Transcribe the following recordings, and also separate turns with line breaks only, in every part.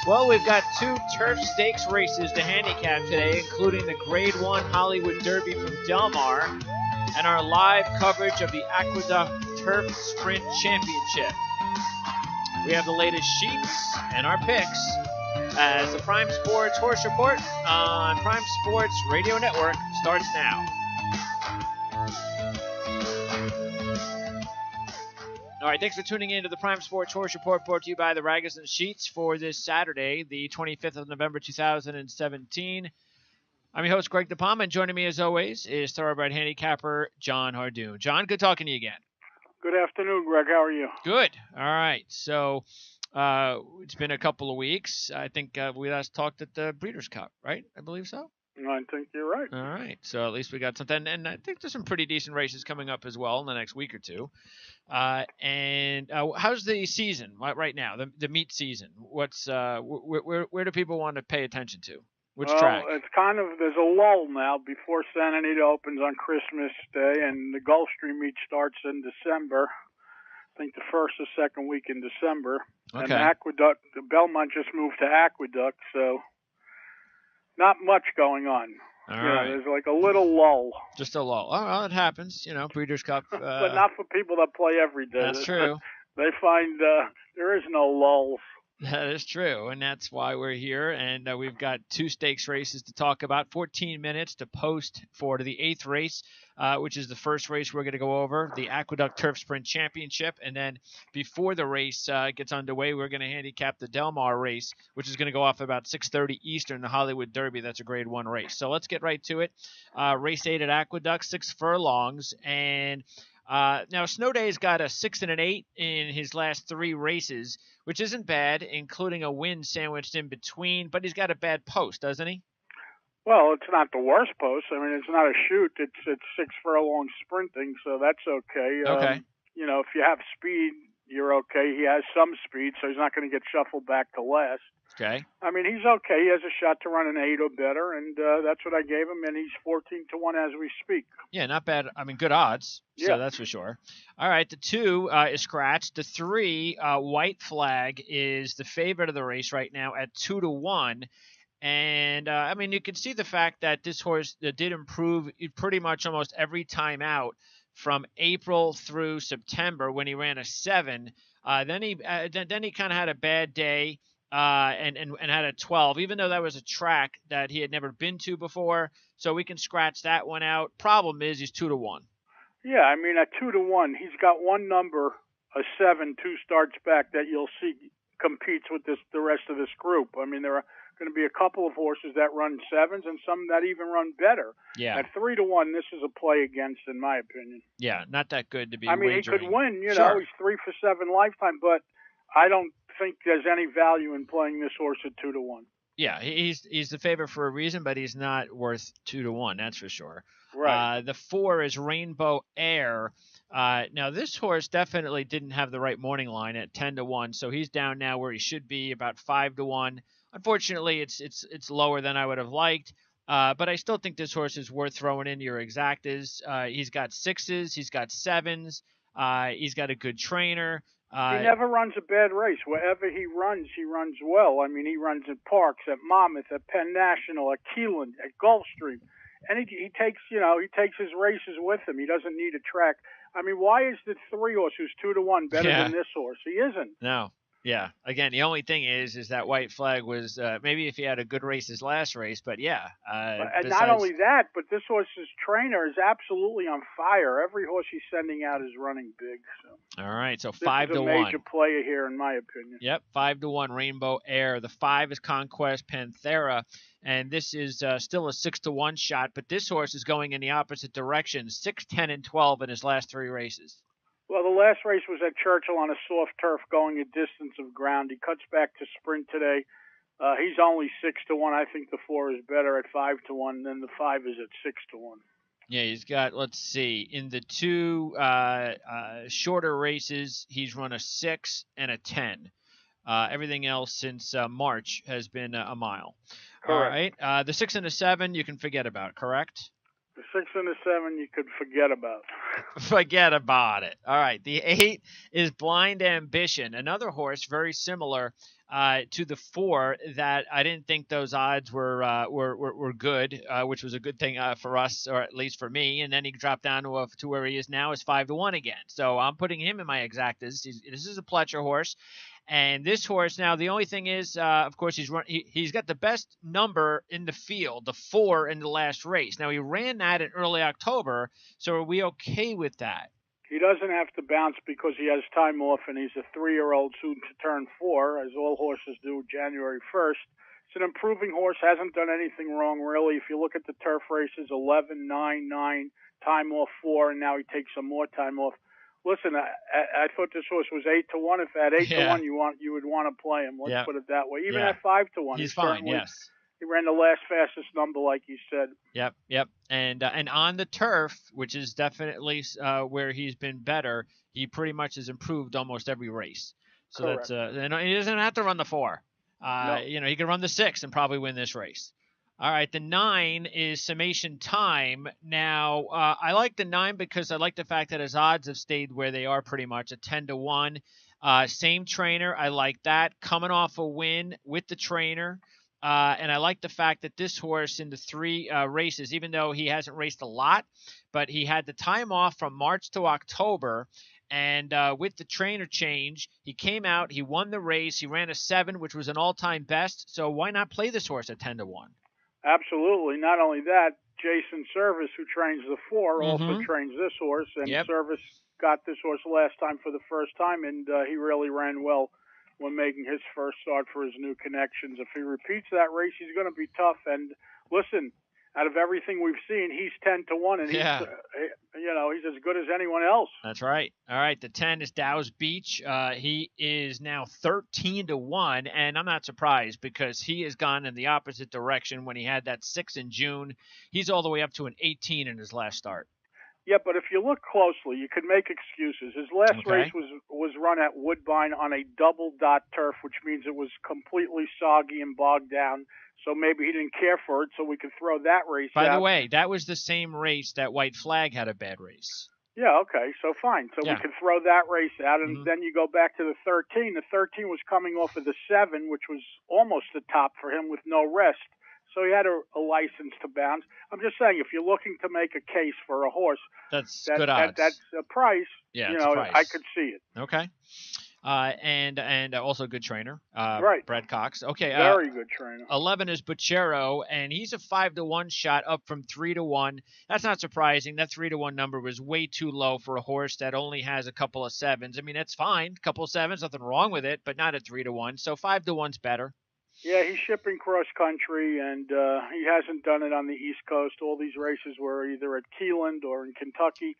Well, we've got two turf stakes races to handicap today, including the Grade 1 Hollywood Derby from Del Mar and our live coverage of the Aqueduct Turf Sprint Championship. We have the latest sheets and our picks as the Prime Sports Horse Report on Prime Sports Radio Network starts now. All right, thanks for tuning in to the Prime Sports Horse Report, brought to you by the Ragusan Sheets for this Saturday, the 25th of November, 2017. I'm your host, Greg DePalma, and joining me as always is thoroughbred handicapper John Hardoon. John, good talking to you again.
Good afternoon, Greg. How are you?
Good. All right. So it's been a couple of weeks. I think we last talked at the Breeders' Cup, right? I believe so.
I think you're right.
All right. So at least we got something. And I think there's some pretty decent races coming up as well in the next week or two. And how's the season right now, the meet season? What's where do people want to pay attention to? Which track?
It's kind of, there's a lull now before Santa Anita opens on Christmas Day, and the Gulfstream meet starts in December. I think the first or second week in December.
Okay.
And Aqueduct, the Belmont just moved to Aqueduct, so not much going on.
All right.
There's like a little lull.
Just a lull. Oh, well, it happens, Breeders' Cup.
But not for people that play every day.
That's true.
They find there is no lulls.
That is true, and that's why we're here. And we've got two stakes races to talk about, 14 minutes to post for the 8th race, which is the first race we're going to go over, the Aqueduct Turf Sprint Championship. And then before the race gets underway, we're going to handicap the Del Mar race, which is going to go off about 6:30 Eastern, the Hollywood Derby. That's a Grade 1 race. So let's get right to it. Race 8 at Aqueduct, 6 furlongs. And now, Snowday's got a 6 and an 8 in his last 3 races, which isn't bad, including a win sandwiched in between, but he's got a bad post, doesn't he?
Well, it's not the worst post. I mean, it's not a shoot. It's 6 furlong sprinting, so that's okay.
Okay.
If you have speed, you're okay. He has some speed, so he's not going to get shuffled back to last.
Okay.
I mean, he's okay. He has a shot to run an 8 or better, and that's what I gave him, and he's 14-1 as we speak.
Yeah, not bad. I mean, good odds, so that's for sure. All right, the 2 is scratched. The 3, White Flag, is the favorite of the race right now at 2-1. And, I mean, you can see the fact that this horse did improve pretty much almost every time out from April through September when he ran a 7. Then he kind of had a bad day. And had a 12, even though that was a track that he had never been to before. So we can scratch that one out. Problem is he's 2-1.
Yeah, I mean, at 2-1, he's got one number, a 7, 2 starts back that you'll see competes with the rest of this group. I mean, there are going to be a couple of horses that run 7s and some that even run better.
Yeah.
At 3-1, this is a play against, in my opinion.
Yeah, not that good to be
wagering. He could win,
Sure.
He's 3 for 7 lifetime, but I don't think there's any value in playing this horse at 2-1.
Yeah, he's the favorite for a reason, but he's not worth 2-1. That's for sure.
Right.
The 4 is Rainbow Air. Now this horse definitely didn't have the right morning line at 10-1, so he's down now where he should be, about 5-1. Unfortunately, it's lower than I would have liked. But I still think this horse is worth throwing in your exactas. He's got 6s, he's got 7s, he's got a good trainer.
He never runs a bad race. Wherever he runs well. I mean, he runs at Parks, at Monmouth, at Penn National, at Keeneland, at Gulfstream. And he takes his races with him. He doesn't need a track. I mean, why is the 3 horse who's 2-1 better than this horse? He isn't.
No. Yeah. Again, the only thing is that White Flag was maybe if he had a good race his last race, but yeah.
And not only that, but this horse's trainer is absolutely on fire. Every horse he's sending out is running big. So.
All right, so
this
5-1.
is a major player here, in my opinion.
Yep, 5-1 Rainbow Air. The 5 is Conquest Panthera, and this is still a 6-1 shot, but this horse is going in the opposite direction, 6, 10, and 12 in his last 3 races.
Well, the last race was at Churchill on a soft turf going a distance of ground. He cuts back to sprint today. He's only 6-1. I think the 4 is better at 5-1. Then the 5 is at 6-1.
Yeah, he's got, let's see, in the 2 shorter races, he's run a 6 and a 10. Everything else since March has been a mile.
Correct.
All right. The 6 and the 7 you can forget about, correct?
The 6 and the 7 you could forget about.
Forget about it. All right. The 8 is Blind Ambition, another horse very similar to the 4 that I didn't think those odds were good, which was a good thing for us, or at least for me. And then he dropped down to where he is now, is 5-1 again. So I'm putting him in my exactas. This is a Pletcher horse. And this horse now, the only thing is, of course, he's got the best number in the field, the 4 in the last race. Now, he ran that in early October, so are we okay with that?
He doesn't have to bounce because he has time off, and he's a 3-year-old soon to turn 4, as all horses do January 1st. It's an improving horse, hasn't done anything wrong, really. If you look at the turf races, 11, 9, 9, time off 4, and now he takes some more time off. Listen, I thought this horse was 8-1. If at 8-1 you would want to play him. Let's put it that way. Even at 5-1,
he's fine. Yes,
he ran the last fastest number, like you said.
Yep. And on the turf, which is definitely where he's been better, he pretty much has improved almost every race. So
Correct.
That's he doesn't have to run the 4.
No.
He can run the 6 and probably win this race. All right, the 9 is Summation Time. Now, I like the 9 because I like the fact that his odds have stayed where they are pretty much, at 10-1. Same trainer, I like that. Coming off a win with the trainer. And I like the fact that this horse in the 3 races, even though he hasn't raced a lot, but he had the time off from March to October. And with the trainer change, he came out, he won the race, he ran a 7, which was an all-time best. So why not play this horse at 10-1?
Absolutely. Not only that, Jason Service, who trains the 4, also trains this horse. And Service got this horse last time for the first time, and he really ran well when making his first start for his new connections. If he repeats that race, he's going to be tough. And listen, out of everything we've seen, he's 10-1, and he's as good as anyone else.
That's right. All right, the 10 is Dow's Beach. He is now 13-1, and I'm not surprised because he has gone in the opposite direction. When he had that 6 in June, he's all the way up to an 18 in his last start.
Yeah, but if you look closely, you could make excuses. His last race was run at Woodbine on a double dot turf, which means it was completely soggy and bogged down. So maybe he didn't care for it, so we could throw that race out.
By the way, that was the same race that White Flag had a bad race.
Yeah, okay, so fine. So we could throw that race out, and then you go back to the 13. The 13 was coming off of the 7, which was almost the top for him with no rest. So he had a license to bounce. I'm just saying, if you're looking to make a case for a horse,
that's good odds.
That's a price.
Yeah,
price. I could see it.
Okay. And also good trainer.
Right.
Brad Cox. Okay.
Very good trainer.
11 is Bochero, and he's a 5-1 shot, up from 3-1. That's not surprising. That 3-1 number was way too low for a horse that only has a couple of 7s. I mean, that's fine. A couple of 7s, nothing wrong with it, but not at 3-1. So 5-1's better.
Yeah, he's shipping cross country, and he hasn't done it on the East Coast. All these races were either at Keeneland or in Kentucky.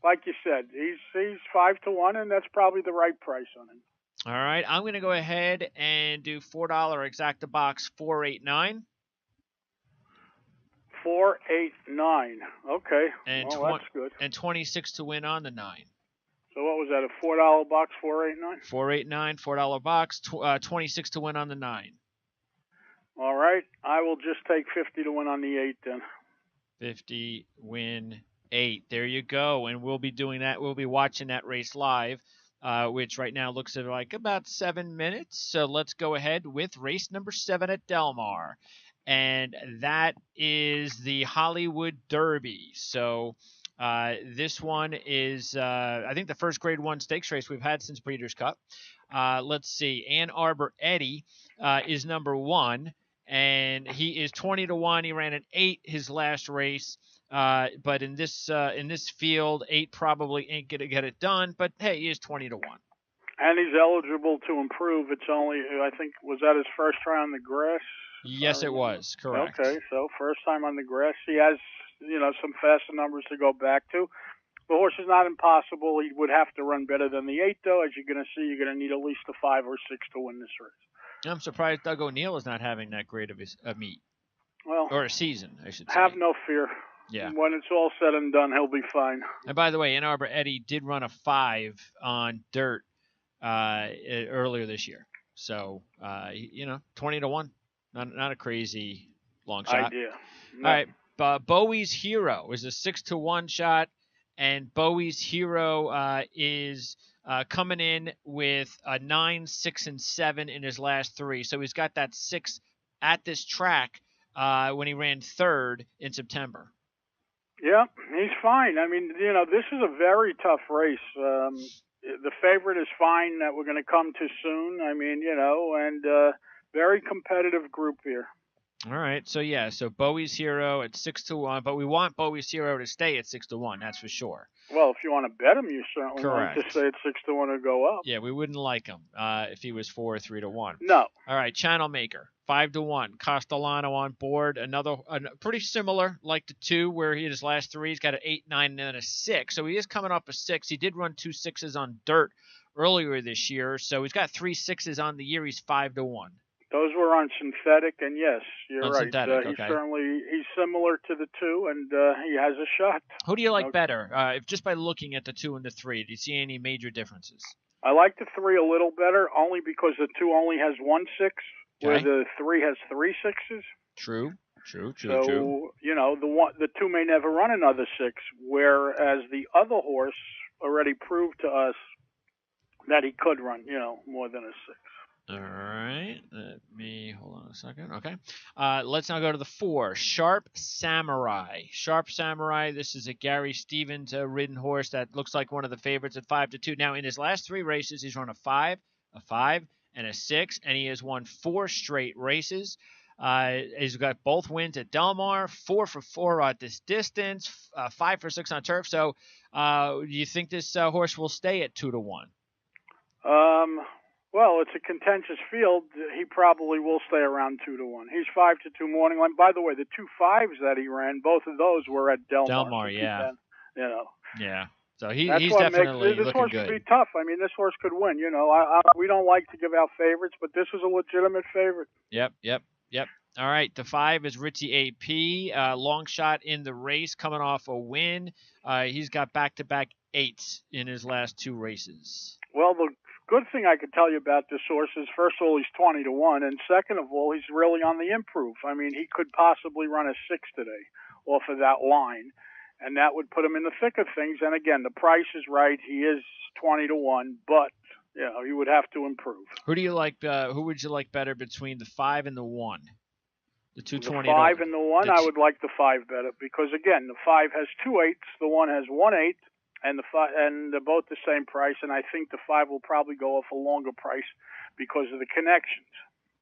Like you said, he's 5-1, and that's probably the right price on him.
All right, I'm going to go ahead and do $4 exacta box 489.
489. Okay.
And
that's good.
And 26 to win on the 9.
So what was that, a $4 box, 489?
489, $4 box, 26 to win on the 9.
All right. I will just take 50 to win on the 8 then.
50, win 8. There you go. And we'll be doing that. We'll be watching that race live, which right now looks like about 7 minutes. So let's go ahead with race number 7 at Del Mar. And that is the Hollywood Derby. So this one is, I think, the first Grade 1 stakes race we've had since Breeders' Cup. Let's see. Ann Arbor Eddie is number 1, and he is 20-1. He ran an 8 his last race, but in this field, 8 probably ain't gonna get it done. But hey, he is 20-1.
And he's eligible to improve. It's only, I think, was that his first try on the grass?
Yes, it was. Correct.
Okay, so first time on the grass. He has, some faster numbers to go back to. The horse is not impossible. He would have to run better than the 8, though. As you're going to see, you're going to need at least a 5 or 6 to win this race.
I'm surprised Doug O'Neill is not having that great of a meet.
Well,
or a season, I should say.
Have no fear.
Yeah.
When it's all said and done, he'll be fine.
And by the way, Ann Arbor Eddie did run a 5 on dirt earlier this year. So, 20-1. Not a crazy long shot.
Idea.
No. All right. Bowie's Hero is a 6-1 shot, and Bowie's Hero is coming in with a 9, 6, and 7 in his last 3. So he's got that 6 at this track when he ran 3rd in September.
Yeah, he's fine. I mean, this is a very tough race. The favorite is Fine that we're going to come to soon. I mean, and very competitive group here.
All right, so Bowie's Hero at 6-1, but we want Bowie's Hero to stay at 6-1. That's for sure.
Well, if you want to bet him, you certainly
Correct.
want to stay at 6-1 or go up.
Yeah, we wouldn't like him if he was 4 or 3-1.
No.
All right, Channel Maker 5-1. Castellano on board. Another pretty similar, like the 2 where he his last 3. He's got an 8, 9, and a 6. So he is coming up a 6. He did run 2 6s on dirt earlier this year, so he's got 3 6s on the year. He's 5-1.
Those were on synthetic, and yes, you're
on
right.
Synthetic,
He's
okay.
he's similar to the 2, and he has a shot.
Who do you like better? If just by looking at the 2 and the 3, do you see any major differences?
I like the 3 a little better, only because the 2 only has 1 6, where the 3 has 3 6s.
True.
So, the 2 may never run another 6, whereas the other horse already proved to us that he could run, more than a 6.
All right. Let me hold on a second. Okay. Let's now go to the 4, Sharp Samurai. Sharp Samurai. This is a Gary Stevens ridden horse that looks like one of the favorites at 5-2. Now, in his last 3 races, he's run a 5, and a 6, and he has won 4 straight races. He's got both wins at Del Mar, 4 for 4 at this distance, 5 for 6 on turf. So, do you think this horse will stay at 2-1?
Well, it's a contentious field. He probably will stay around 2-1. He's 5-2 morning line. By the way, the 2 5s that he ran, both of those were at Del Mar.
Del Mar, yeah. Yeah. So he's definitely looking good. This
horse could be tough. I mean, this horse could win. We don't like to give out favorites, but this is a legitimate favorite.
Yep. All right, the 5 is Ritzy AP, long shot in the race, coming off a win. He's got back-to-back 8s in his last 2 races.
Well, the good thing I could tell you about this horse is, first of all, he's 20-1, and second of all, he's really on the improve. I mean, he could possibly run a 6 today off of that line, and that would put him in the thick of things. And again, the price is right. He is 20-1, but he would have to improve.
Who do you like? Who would you like better between the 5 and the 1? The 220.
The 5 and the 1, I would like the 5 better because again, the 5 has 2 8s, the 1 has 1 8. And they're both the same price, and I think the 5 will probably go off a longer price because of the connections.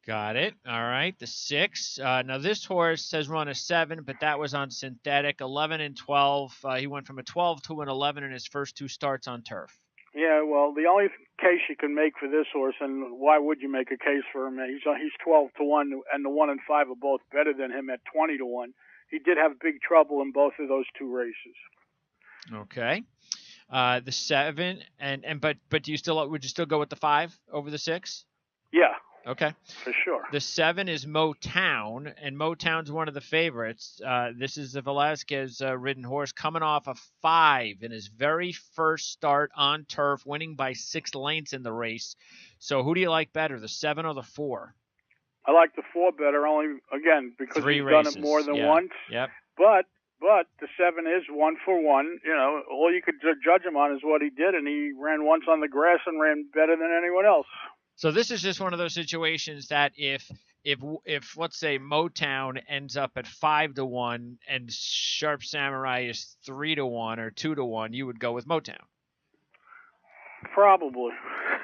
Got it. All right, the 6. Now this horse has run a 7, but that was on synthetic. 11 and 12. He went from a 12 to an 11 in his first 2 starts on turf.
Yeah, well, the only case you can make for this horse, and why would you make a case for him? He's 12-1, and the 1 and 5 are both better than him at 20-1. He did have big trouble in both of those 2 races.
Okay. The 7 but would you still go with the 5 over the 6?
Yeah.
Okay.
For sure.
The 7 is Motown, and Motown's one of the favorites. This is a Velasquez ridden horse coming off a 5 in his very first start on turf, winning by 6 lengths in the race. So who do you like better, the 7 or the 4?
I like the 4 better, only again because he's done it more than once.
Yep.
But the 7 is 1 for 1. All you could judge him on is what he did, and he ran once on the grass and ran better than anyone else.
So this is just one of those situations that if let's say Motown ends up at 5-1 and Sharp Samurai is 3-1 or 2-1, you would go with Motown.
Probably.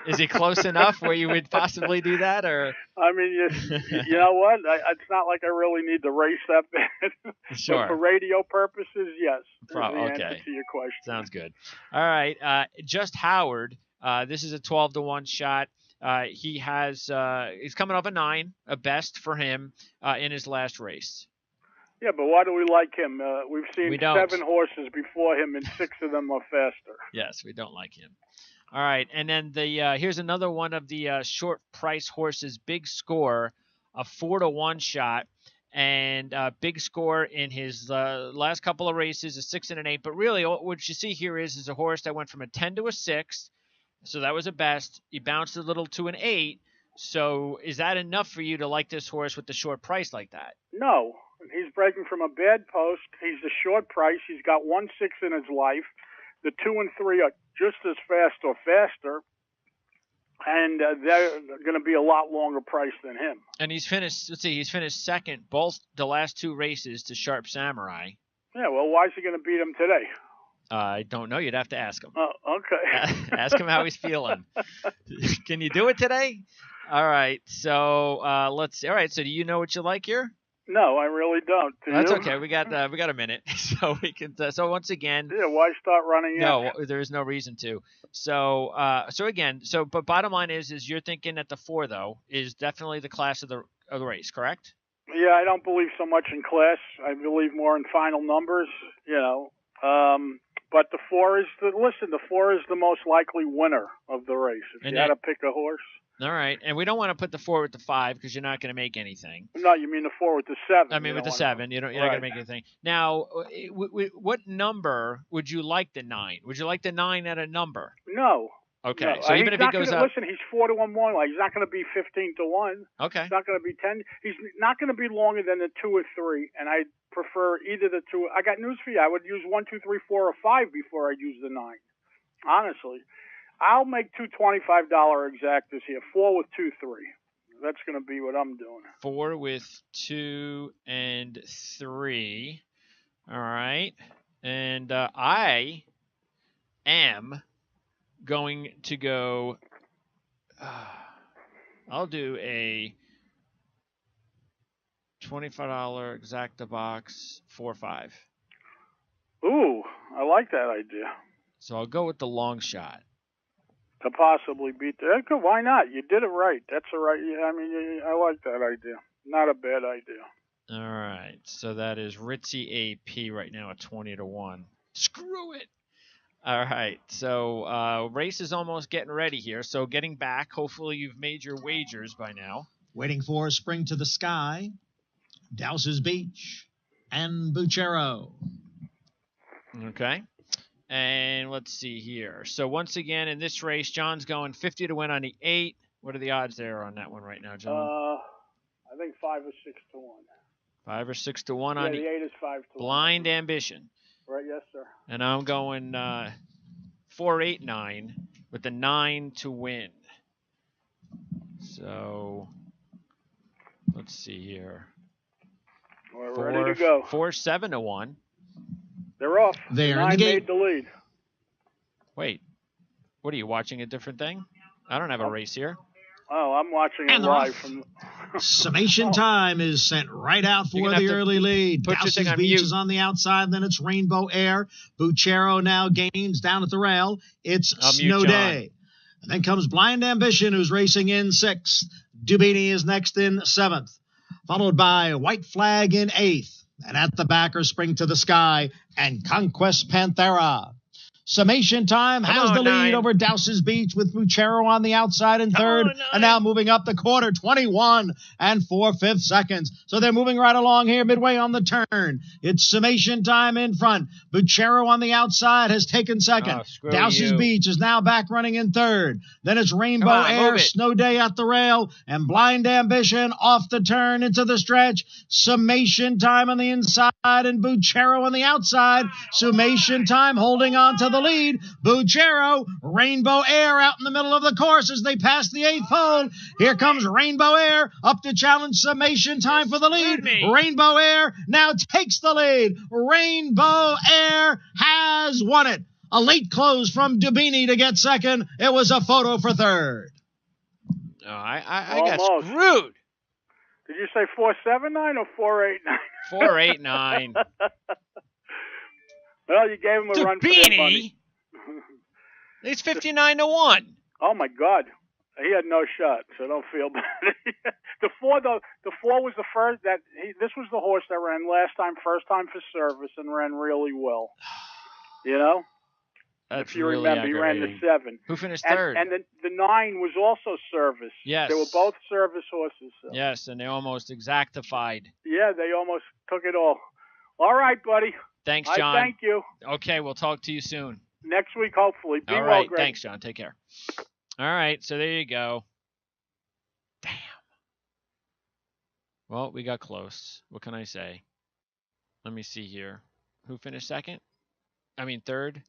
Is he close enough where you would possibly do that, or?
I mean, you know what? It's not like I really need to race that bad.
Sure.
But for radio purposes, yes.
Okay.
Answer to your question.
Sounds good. All right. Just Howard. This is a 12-1 shot. He has. He's coming off a 9, a best for him in his last race.
Yeah, but why do we like him? We've seen 7 horses before him, and 6 of them are faster.
Yes, we don't like him. All right, and then here's another one of the short price horses, Big Score, a 4-1 shot, and Big Score in his last couple of races, a 6 and an 8. But really, what you see here is a horse that went from a 10 to a 6, so that was a best. He bounced a little to an 8. So is that enough for you to like this horse with the short price like that?
No. He's breaking from a bad post. He's a short price. He's got 1 6 in his life. The 2 and 3 are just as fast or faster, and they're going to be a lot longer price than him.
And he's finished. Let's see, he's finished second both the last 2 races to Sharp Samurai.
Yeah, well, why is he going to beat him today?
I don't know. You'd have to ask him.
Oh, okay.
Ask him how he's feeling. Can you do it today? All right. So let's see. All right. So do you know what you like here?
No, I really don't.
That's
you?
okay. We got a minute, so we can. So once again.
Yeah. Why start running?
No, there is no reason to. So but bottom line is you're thinking that the 4 though is definitely the class of the race, correct?
Yeah, I don't believe so much in class. I believe more in final numbers. But the 4 is the 4 is the most likely winner of the race. If you had to pick a horse.
All right, and we don't want to put the 4 with the 5 because you're not going to make anything.
No, you mean the 4 with the 7.
I mean with the 7, you're not going to make anything. Now, what number would you like the 9? Would you like the 9 at a number?
No.
Okay,
no.
so even if he goes up,
listen, he's 4 to 1 more. He's not going to be 15 to 1.
Okay.
He's not going to be 10. He's not going to be longer than the 2 or 3, and I prefer either the 2. I got news for you. I would use 1, 2, 3, 4, or 5 before I use the 9. Honestly. I'll make 2 $25 exactas here. 4 with 2, 3. That's going to be what I'm doing.
4 with 2 and 3. All right. And I am going to go. I'll do a $25 exacta box 4-5.
Ooh, I like that idea.
So I'll go with the long shot.
To possibly beat that. Why not? You did it right. That's all right. I mean, I like that idea. Not a bad idea.
All right. So that is Ritzy AP right now at 20 to 1. Screw it. All right. So race is almost getting ready here. So getting back. Hopefully you've made your wagers by now.
Waiting for Spring to the Sky, Dowses Beach, and Buchero.
Okay. And let's see here. So once again, in this race, John's going 50 to win on the 8. What are the odds there on that one right now, John?
I think 5 or 6 to 1.
5 or 6 to 1 on
the 8 is 5 to 1.
Blind Ambition.
Right, yes, sir.
And I'm going 4-8-9 with the 9 to win. So let's see here.
We're ready to go.
4-7 to 1.
They're off.
They're
9
in the
made the lead.
Wait, what are you watching? A different thing? I don't have a race here.
Oh, I'm watching it live from.
Summation time is sent right out for the early lead. Dowses Beach is on the outside, then it's Rainbow Air. Buchero now gains down at the rail. It's Snow Day. And then comes Blind Ambition, who's racing in 6th. Dubini is next in 7th, followed by White Flag in 8th. And at the back are Spring to the Sky and Conquest Panthera. Summation time has the lead over Dowses Beach with Buchero on the outside in 3rd. And now moving up the quarter, 21 and 4/5 seconds. So they're moving right along here midway on the turn. It's summation time in front. Buchero on the outside has taken 2nd. Dowses Beach is now back running in 3rd. Then it's Rainbow Air, Snow Day at the rail, and Blind Ambition off the turn into the stretch. Summation time on the inside and Buchero on the outside. Summation time holding on to the lead. Buchero, Rainbow Air out in the middle of the course as they pass the 8th pole. Here comes Rainbow Air up to challenge summation time for the lead. Rainbow Air now takes the lead. Rainbow Air has won it. A late close from Dubini to get 2nd. It was a photo for 3rd.
Oh, I got screwed.
Did you say 4-7-9 or 4-8-9?
4-8-9.
Well, you gave him a run for their money.
It's 59 to 1.
Oh my God, he had no shot, so don't feel bad. The 4 was the first this was the horse that ran last time, first time for service, and ran really well. You know,
if
you remember, he ran the 7.
Who finished 3rd?
And the 9 was also service.
Yes,
they were both service horses. So.
Yes, and they almost exactified.
Yeah, they almost took it all. All right, buddy.
Thanks, John.
Thank you.
Okay, we'll talk to you soon.
Next week, hopefully. Be
all
well,
right,
Greg.
thanks, John. Take care. All right, so there you go. Damn. Well, we got close. What can I say? Let me see here. Who finished 2nd? I mean 3rd?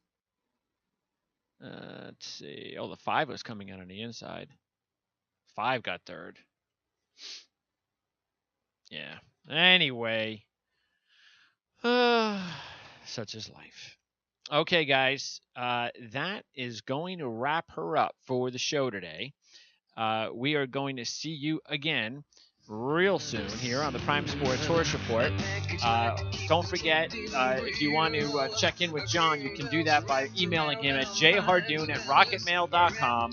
Let's see. Oh, the 5 was coming out on the inside. 5 got third. Yeah. Anyway. Such is life. Okay, guys. That is going to wrap her up for the show today. We are going to see you again real soon here on the Prime Sports Horse Report. Don't forget, if you want to check in with John, you can do that by emailing him at jhardoon@rocketmail.com.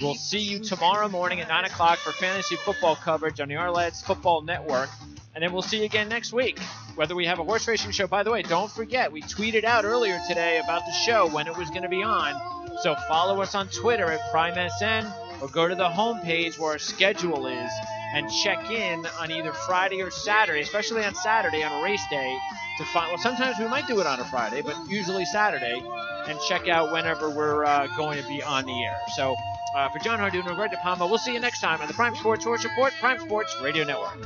We'll see you tomorrow morning at 9 o'clock for fantasy football coverage on the Ourlads Football Network. And then we'll see you again next week, whether we have a horse racing show. By the way, don't forget, we tweeted out earlier today about the show, when it was going to be on. So follow us on Twitter at PrimeSN, or go to the homepage where our schedule is and check in on either Friday or Saturday, especially on Saturday on race day, to find. Well, sometimes we might do it on a Friday, but usually Saturday, and check out whenever we're going to be on the air. So for John Hardoon and Greg DePalma, we'll see you next time on the Prime Sports Horse Report, Prime Sports Radio Network.